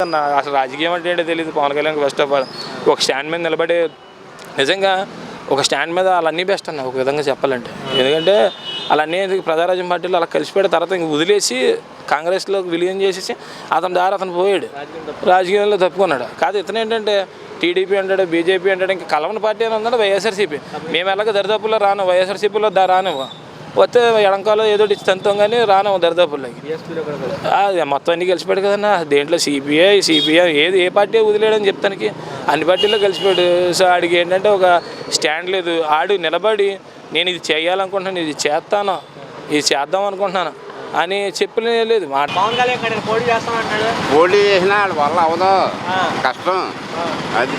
అసలు రాజకీయం అంటే ఏంటో తెలియదు Pawan Kalyan. First of all ఒక స్టాండ్ మీద నిలబడి నిజంగా ఒక స్టాండ్ మీద వాళ్ళన్నీ బెస్ట్ అన్న ఒక విధంగా చెప్పాలంటే. ఎందుకంటే వాళ్ళన్నీ ప్రజారాజ్యం పార్టీలో అలా కలిసిపోయిన తర్వాత ఇంక వదిలేసి కాంగ్రెస్లోకి విలీనం చేసేసి అతని దారి అతను పోయాడు, రాజకీయాల్లో తప్పుకున్నాడు. కాదు ఇతను ఏంటంటే టీడీపీ అంటాడు, బీజేపీ అంటాడు, ఇంకా కలవని పార్టీ అని ఉందంటే వైఎస్ఆర్సీపీ. మేము ఎలాగ దరిదాపుల్లో రాను, వైఎస్ఆర్సీపీలో రానివ్వ, వస్తే ఎడంకాలో ఏదో తంతాం కానీ రాను దరిదాపుల్లోకి. అది మొత్తం అన్నీ కలిసిపోయాడు కదన్నా. దేంట్లో సిపిఐ ఏ పార్టీ వదిలేడని చెప్తానికి అన్ని పార్టీల్లో కలిసిపోయాడు. సో ఆడికి ఏంటంటే ఒక స్టాండ్ లేదు. ఆడు నిలబడి నేను ఇది చేయాలనుకుంటున్నాను, ఇది చేస్తాను, ఇది చేద్దాం అనుకుంటున్నాను అని చెప్పలేదు. పోటీ చేసినా వాళ్ళ వల్ల అవదో కష్టం. అది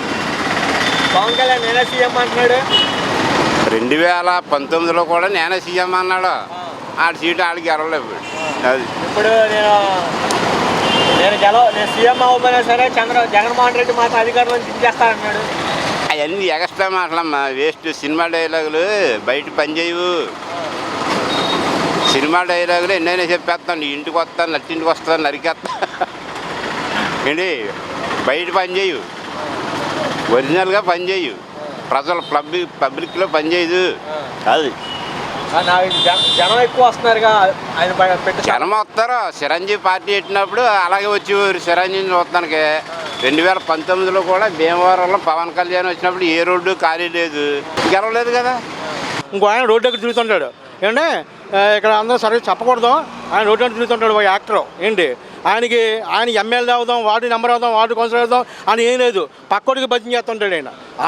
పవన్ కళ్యాణ్ నేనే సీఎం అంటున్నాడు. 2019లో కూడా నేనే సీఎం అన్నాడు. ఆడి సీటు ఆడికి ఎరవలేదు. అది ఇప్పుడు నేను సీఎం అవ్వకపోయినా సరే జగన్మోహన్ రెడ్డి మాత్రం అధికారంలో దించేస్తానన్నాడు. అవన్నీ ఎక్స్ట్రా మాటలమ్మా, వేస్ట్. సినిమా డైలాగులు బయట పనిచేయవు. సినిమా డైలాగులు ఎన్నైనా చెప్పేస్తాను. ఇంటికి వస్తాను, నట్టింటికి వస్తాను, నరికేస్తా ఏంటి, బయట పనిచేయు, ఒరిజినల్గా పనిచేయు, ప్రజలు పబ్లిక్లో పనిచేయదు. అది జనం ఎక్కువ వస్తున్నారుగా, జనం వస్తారు. చిరంజీవి పార్టీ పెట్టినప్పుడు అలాగే వచ్చేవారు. చిరంజీవి చూస్తానికి 2019లో కూడా భీమవరంలో పవన్ కళ్యాణ్ వచ్చినప్పుడు ఏ రోడ్డు ఖాళీ లేదు, గెలవలేదు కదా. ఇంకో ఆయన రోడ్డు దగ్గర తిరుగుతుంటాడు ఏంటంటే ఇక్కడ అందరూ సర్వీస్ చెప్పకూడదు. ఆయన రోడ్డు దగ్గర తిరుగుతుంటాడు ఒక యాక్టర్. ఏంటి ఆయన ఎమ్మెల్యే అవుదాం, వార్డు నెంబర్ అవుదాం, వార్డు కౌన్సిలర్ అవుదాం అని ఏం లేదు. పక్కోడికి భజన చేస్తుంటాడు.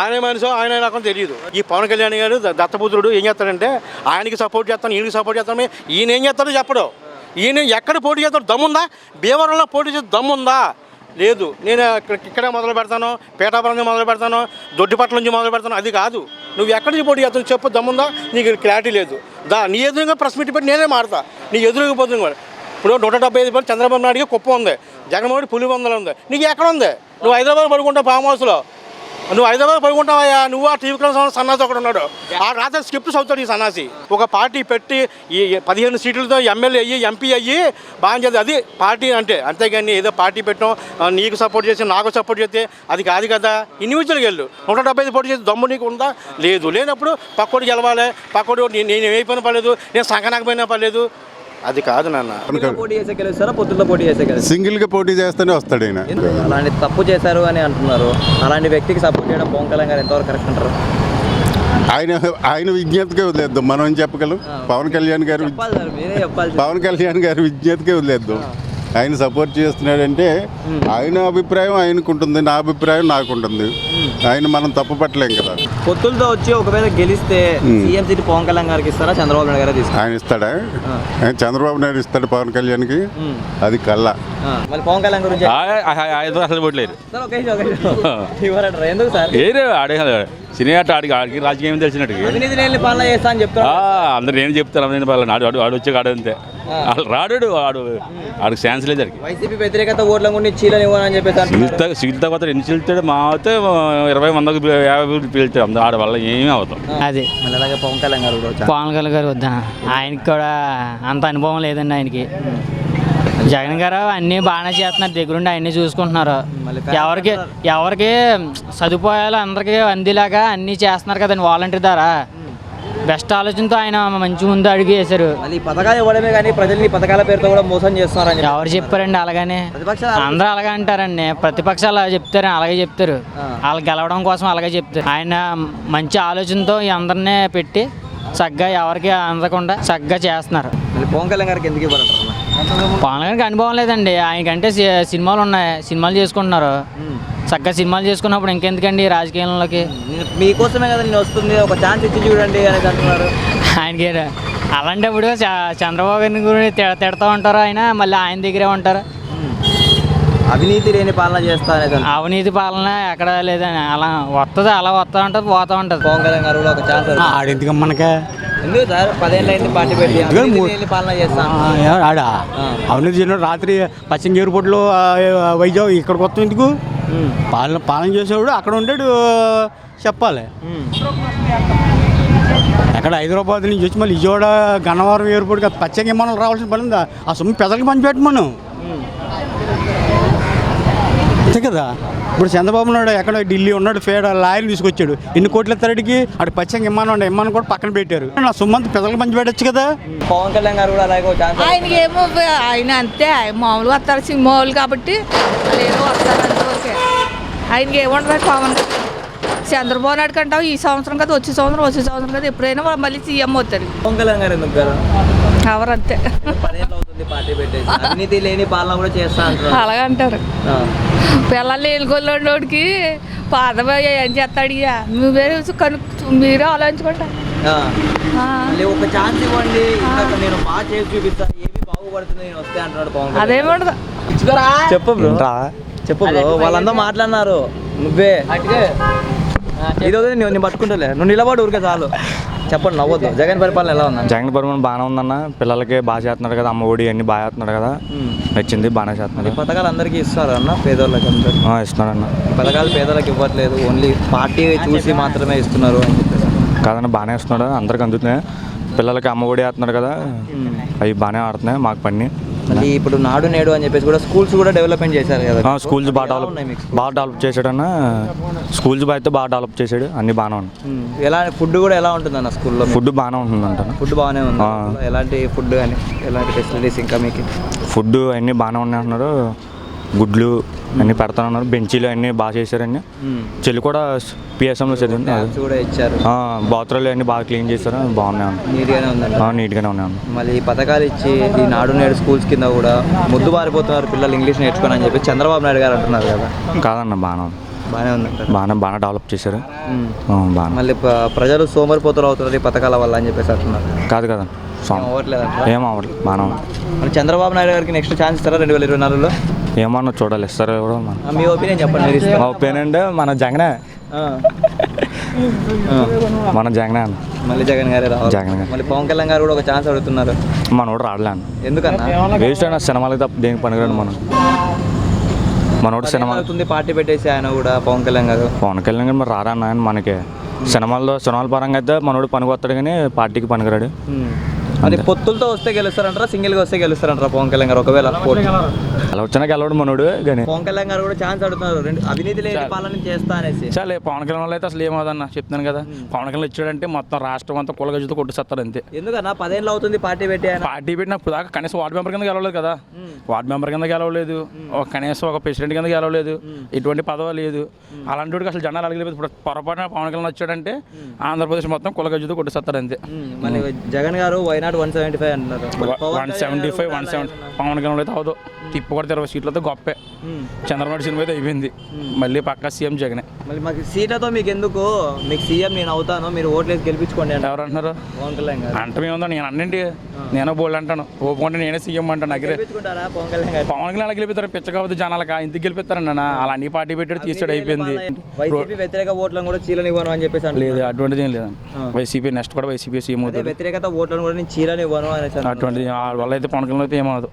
ఆయన మనిషి ఆయన నాకు తెలియదు. ఈ పవన్ కళ్యాణ్ గారు దత్తపుత్రుడు ఏం చేస్తాడంటే ఆయనకి సపోర్ట్ చేస్తాను, ఈయనకి సపోర్ట్ చేస్తాను. ఈయన ఏం చేస్తాడో చెప్పడు. ఈయన ఎక్కడ పోటీ చేస్తాడు, దమ్ముందా? భీమవరంలో పోటీ చేస్తే దమ్ముందా? లేదు. నేను ఇక్కడే మొదలు పెడతాను, పేటాపురం నుంచి మొదలు పెడతాను, దొడ్డిపట్ల నుంచి మొదలు పెడతాను. అది కాదు. నువ్వు ఎక్కడి నుంచి పోటీ చేస్తావు చెప్పు, దమ్ముందా? నీకు క్లారిటీ లేదు. నీ ఎదురుగా ప్రెస్ మీట్ పెట్టి నేనే మాడతా. నీ ఎదురుగా పోతుంది కూడా. ఇప్పుడు 175 చంద్రబాబు నాయుడుకి కుప్పం ఉంది, జగన్మోహన్ పులివందలు ఉంది. నీకు ఎక్కడ ఉంది? నువ్వు హైదరాబాద్ పడుకుంటావు ఫామ్ హౌస్లో. నువ్వు హైదరాబాద్ పడుకుంటావా? నువ్వు ఆ టీవీ క్లాస్ సన్నాసి ఒకడు ఉన్నాడు. ఆ రాత్రి స్క్రిప్ట్ చదువుతాడు ఈ సన్నాసి. ఒక పార్టీ పెట్టి ఈ 15 సీట్లతో ఎమ్మెల్యే అయ్యి ఎంపీ అయ్యి బాగా చేద్దాం. అది పార్టీ అంటే. అంతేగాని ఏదో పార్టీ పెట్టాం నీకు సపోర్ట్ చేసి నాకు సపోర్ట్ చేస్తే అది కాదు కదా. ఇండివిజువల్గా వెళ్ళు. 175 పోటీ చేసి దమ్ము నీకు ఉందా? లేదు. లేనప్పుడు పక్కోడు గెలవాలి. పక్కోడు నేను ఏమైపోయినా పర్లేదు, నేను సంకనాకపోయినా పర్లేదు. అది కాదు నాన్న. సింగిల్ గా పోటీ చేస్తేనే వస్తాడు ఆయన. అలాంటి తప్పు చేశారు అని అంటున్నారు. అలాంటి వ్యక్తికి సపోర్ట్ చేయడం పవన్ కళ్యాణ్ గారు ఎంతవరకు కరెక్ట్ అంటారు? ఆయన విజ్ఞతకే వదిలేద్దాం. మనం ఏం చెప్పగలం? పవన్ కళ్యాణ్ గారి విజ్ఞతకే వదిలేద్దాం. ఆయన సపోర్ట్ చేస్తున్నాడంటే ఆయన అభిప్రాయం ఆయనకు ఉంటుంది, నా అభిప్రాయం నాకు ఉంటుంది. ఆయన మనం తప్పు పట్టలేం కదా. పొత్తులతో వచ్చి ఒకవేళ గెలిస్తే సీఎం సీట్ పవన్ కళ్యాణ్ గారికి ఇస్తారా, చంద్రబాబు నాయుడు గారు తీసుకు ఆయన ఇస్తాడా? చంద్రబాబు నాయుడు ఇస్తాడు పవన్ కళ్యాణ్కి? అది కల్లా. మళ్ళీ పవన్ కళ్యాణ్ గురించి అసలు పోట్లేదు. ఎందుకు సార్? సినీ ఆట ఆడికి రాజకీయం తెలిసినట్టు పాలన చేస్తా అని చెప్తాను. అందరు నేను చెప్తాను అవినీతి పాలన. ఆడు వచ్చే కాడు అంతే. రాడు ఆడికి ఛాన్స్ లేదు. వైసీపీ వ్యతిరేకత ఓట్ల గురించి చీలని చెప్పేసి సీట్లతో పోతాడు. ఎన్ని చీలుతాడు? మా అయితే 20, 100, 50 పీల్చాడు. ఆడ వల్ల ఏమీ అవుతాం. అది మళ్ళీ అలాగే పవన్ కళ్యాణ్ గారు వద్దా? ఆయనకి కూడా అంత అనుభవం లేదండి. ఆయనకి జగన్ గారు అన్నీ బాగానే చేస్తున్నారు, దగ్గరుండి అన్నీ చూసుకుంటున్నారు. ఎవరికి సదుపాయాలు అందరికీ అందేలాగా అన్నీ చేస్తున్నారు కదండి వాలంటీర్ ద్వారా. బెస్ట్ ఆలోచనతో ఆయన మంచి ముందు అడుగు వేశారు. పథకాలు ఇవ్వడమే కానీ ప్రజల్ని పథకాల పేరుతో కూడా మోసం చేస్తున్నారని ఎవరు చెప్పారండి? అలాగనే అందరూ అలాగే అంటారండి. ప్రతిపక్షాలు అలా చెప్తారు, అలాగే చెప్తారు. వాళ్ళు గెలవడం కోసం అలాగే చెప్తారు. ఆయన మంచి ఆలోచనతో అందరినీ పెట్టి చక్కగా ఎవరికి అందకుండా చక్కగా చేస్తున్నారు. పవన్ కళ్యాణ్ గారికి ఎందుకు ఇవ్వరంటారు? పవన్ కళ్యాణ్కి అనుభవం లేదండి. ఆయనకంటే సినిమాలు ఉన్నాయి, సినిమాలు చేసుకుంటున్నారు. చక్కగా సినిమాలు చేసుకున్నప్పుడు ఇంకెందుకండి రాజకీయంలోకి? మీకోసమే కదా నేను వస్తుంది, ఒక ఛాన్స్ ఇచ్చి చూడండి అనేది అంటున్నారు. ఆయనకి అలాంటప్పుడు చంద్రబాబు గారిని గురించి తిడతా ఉంటారు. ఆయన మళ్ళీ ఆయన దగ్గరే ఉంటారు. అవినీతి లేని పాలన చేస్తా అనేది. అవినీతి పాలన ఎక్కడ లేదని అలా వస్తుంది, అలా వస్తూ ఉంటుంది, పోతూ ఉంటుంది. పవన్ కళ్యాణ్ గారు ఒక ఛాన్స్ ఆడింది మనకే. ఎందుకు సార్ 10 ఏళ్ళు అయింది పార్టీ పెట్టి పాలన చేస్తాను ఆడా అవినీతి చేసిన రాత్రి పశ్చిమ ఎయిర్పోర్ట్లో వైజాగ్ ఇక్కడికి వస్తాం ఎందుకు? పాలన చేసేవాడు అక్కడ ఉంటాడు చెప్పాలి. ఎక్కడ హైదరాబాద్ నుంచి వచ్చి మళ్ళీ విజయవాడ గన్నవరం ఎయిర్పోర్ట్కి పచ్చగా విమానాలు రావాల్సిన పని ఉందా? ఆ సొమ్ము పెద్దలకి పంచిపెట్టమను. అంతే కదా. ఇప్పుడు చంద్రబాబు నాయుడు ఎక్కడ ఢిల్లీ ఉన్నాడు, ఫేడ్ లాయర్ని తీసుకొచ్చాడు. ఎన్ని కోట్ల తరడికి అటు పచ్చంగా ఇమ్మాను కూడా పక్కన పెట్టారు. నా సుమంత్ పిల్లలకు మంచి పెట్టచ్చు కదా. పవన్ కళ్యాణ్ గారు కూడా అలాగే ఆయనకి ఏమో ఆయన అంతే మామూలుగా వస్తారు సింహాలు కాబట్టి లేదు వస్తారు అంతవరకే. ఆయనకి ఏముండదు. పవన్ చంద్రబాబు నాయుడు కంటావు ఈ సంవత్సరం కదా వచ్చే సంవత్సరం కదా ఎప్పుడైనా మళ్ళీ సీఎం అవుతారు. పవన్ కళ్యాణ్ గారు ఎందుకు గారు ఎవరంతే 10 ఏళ్ళు అవుతుంది పార్టీ పెట్టేసి, అవినీతి లేని పాలన కూడా చేస్తా అంటారు. అలాగే అంటారు. పిల్లలు ఏలుకొల్లోడికి పాదమయ్య ఏం చేస్తాడు ఇక మీరే ఆలోచించుకుంటా. మళ్ళీ ఒక ఛాన్స్ ఇవ్వండి, ఇందాక నేను బాగా చేసి చూపిస్తా, ఏమి బాగుపడుతుంది నేను వస్తే అంటున్నాడు పవన్ కళ్యాణ్. అదేముండదు. చెప్పు బ్రో, చెప్పు బ్రో. వాళ్ళందరూ మాట్లాడినారు, నువ్వే ఇదో నేను పట్టుకుంటలే, నువ్వు నిలబడి ఊరికే చాలు. చెప్పండి, నవ్వద్దు. జగన్ పరిపాలన ఎలా ఉందా? జగన్ పరిపాలన బాగానే ఉందన్న. పిల్లలకి బాగా చేస్తున్నాడు కదా, అమ్మ ఒడి అన్ని బాగా చేస్తున్నాడు కదా, నచ్చింది, బాగానే చేస్తున్నాడు. పథకాలు అందరికీ ఇస్తారు అన్న, పేదోళ్ళకి అందరు ఇస్తున్నాడు అన్న. పథకాలు పేదలకు ఇవ్వట్లేదు, ఓన్లీ పార్టీ చూసి మాత్రమే ఇస్తున్నారు అని చెప్పేసి. కాదన్న, బాగానే ఇస్తున్నాడు, అందరికి అందుతున్నాయి. పిల్లలకి అమ్మ ఒడి వేస్తున్నాడు కదా, అవి బాగానే ఆడుతున్నాయి మాకు పని. మళ్ళీ ఇప్పుడు నాడు నేడు అని చెప్పేసి కూడా స్కూల్స్ కూడా డెవలప్మెంట్ చేశారు కదా. స్కూల్స్ బాగా డెవలప్ చేశాడన్న. స్కూల్స్ అయితే బాగా డెవలప్ చేశాడు, అన్ని బాగానే ఉన్నాయి. ఎలా ఫుడ్ కూడా ఎలా ఉంటుంది అన్న స్కూల్లో? ఫుడ్ బాగానే ఉంటుంది అంట. ఫుడ్ బాగానే ఉంది. ఎలాంటి ఫుడ్ కానీ ఎలాంటి ఫెసిలిటీస్ ఇంకా మీకు? ఫుడ్ అన్నీ బాగానే ఉన్నాయి అంటున్నారు. గుడ్లు అన్నీ పెడతానన్నారు. బెంచీలు అన్నీ బాగా చేశారని. చెల్లి కూడా పిఎస్ఎంలో చదివింది. కూడా ఇచ్చారు. బాత్రూమ్లు అన్నీ బాగా క్లీన్ చేశారు, బాగున్నాయి. నీట్గానే ఉందండి. నీట్గానే ఉన్నాయి. మళ్ళీ ఈ పథకాలు ఇచ్చి ఈ నాడు నేడు స్కూల్స్ కింద కూడా ముద్దు బారిపోతున్నారు పిల్లలు ఇంగ్లీష్ నేర్చుకోని అని చెప్పి చంద్రబాబు నాయుడు గారు అంటున్నారు కదా. కాదన్న, బాగానే ఉంది. బాగానే ఉందంట. బాగానే డెవలప్ చేశారు. బాగా. మళ్ళీ ప్రజలు సోమరిపోతులు అవుతున్నారు ఈ పథకాల వల్ల అని చెప్పేసి అంటున్నారు. కాదు కదా, అవ్వట్లేదు. ఏం అవ్వట్లేదు, బాగానే ఉంది. మరి చంద్రబాబు నాయుడు గారికి నెక్స్ట్ ఛాన్స్ ఇస్తారా 2024లో? ఏమన్నా చూడాలి, ఇస్తారు కూడా. మీ ఒపీనియన్ చెప్పండి. మా ఒపీనియన్ అంటే మన జగనే, మన జగనే అన్న. మళ్ళీ జగన్ గారే రావాలి. జగన్ గారు. మళ్ళీ పవన్ కళ్యాణ్ గారు కూడా ఒక ఛాన్స్ అడుగుతున్నారు. మనోడు రాడలేను. ఎందుకన్నా? వేస్ట్ అయినా సినిమాలకి తప్ప దేనికి పనికిరాడు. మనోడు సినిమా అవుతుంది పార్టీ పెట్టేసి ఆయన కూడా పవన్ కళ్యాణ్ గారు. పవన్ కళ్యాణ్ గారు మరి రారా ఆయన మనకి సినిమాల పరంగా అయితే మనోడు పనికి వస్తాడు కానీ పార్టీకి పనికిరాడు. అది పొత్తులతో వస్తే గెలుస్తారంటారా, సింగిల్గా వస్తే గెలుస్తారంటారా పవన్ కళ్యాణ్ గారు? ఒకవేళ అలా వచ్చినా గెలవడు మనోడు కానీ. పవన్ కళ్యాణ్ గారు కూడా ఛాన్స్ అడుగుతున్నారు, అవినీతి లేని పాలన చేస్తా అనేసి. చాలే, పవన్ కళ్యాణ్ వల్ల అయితే అసలు ఏమవుదన్న చెప్తున్నాను కదా. పవన్ కళ్యాణ్ ఇచ్చాడంటే మొత్తం రాష్ట్రం అంతా కులగజుతో కొట్టుసేస్తారు అంతే. ఎందుకన్నా 10 ఏళ్ళు అవుతుంది పార్టీ పెట్టి ఆయన. పార్టీ పెట్టినప్పుడు దాకా కనీసం వార్డు మెంబర్ కింద గెలవలేదు కదా. వార్డు మెంబర్ కింద గెలవలేదు, కనీసం ఒక ప్రెసిడెంట్ కింద గెలవలేదు, ఎటువంటి పదవి లేదు. అలాంటి వాడికి అసలు జనాలు అడగలేదు. ఇప్పుడు పొరపాటున పవన్ కళ్యాణ్ వచ్చాడంటే ఆంధ్రప్రదేశ్ మొత్తం కులగజుతో కొట్టుసేస్తారు అంతే. మళ్ళీ జగన్ గారు వైనాడు 175 అంటున్నారు. 175, 170 పవన్ కళ్యాణ్ అయితే అవదు. తిప్పు కూడా 20 సీట్లతో గొప్పే. చంద్రబాబు సినిమా అయితే అయిపోయింది, మళ్ళీ పక్కా సీఎం జగనే. మళ్ళీ మాకు సీట్లతో మీకు ఎందుకు, మీకు సీఎం నేను అవుతాను, మీరు ఓట్లేసి గెలిపించుకోండి అంటే ఎవరు అంటున్నారు? పవన్ కళ్యాణ్ గారు. అంటే మేముందా, నేను అన్నింటి నేను బోల్డ్ అంటాను. ఓపుకుంటే నేనే సీఎం అంటాను. అగ్రే గెలిపించుకుంటారా పవన్ కళ్యాణ్ గారు? పవన్ కళ్యాణ్ గెలిపిస్తారు, పిచ్చ కావద్దు జనాలకా ఇంటికి గెలిపిస్తారన్న. అలా అన్ని పార్టీ పెట్టాడు, తీసాడు, అయిపోయింది. వైసీపీ వ్యతిరేక ఓట్లను కూడా చీలనివ్వను అని చెప్పేసి లేదు, అటువంటిది ఏం లేదండి. వైసీపీ నెక్స్ట్ కూడా వైసీపీ సీఎం అవుతుంది. వ్యతిరేకత ఓట్లను కూడా నేను చీలనివ్వను అని అటువంటిది వాళ్ళ వల్ల అయితే పవన్ కళ్యాణ్ అయితే ఏమవుతుంది.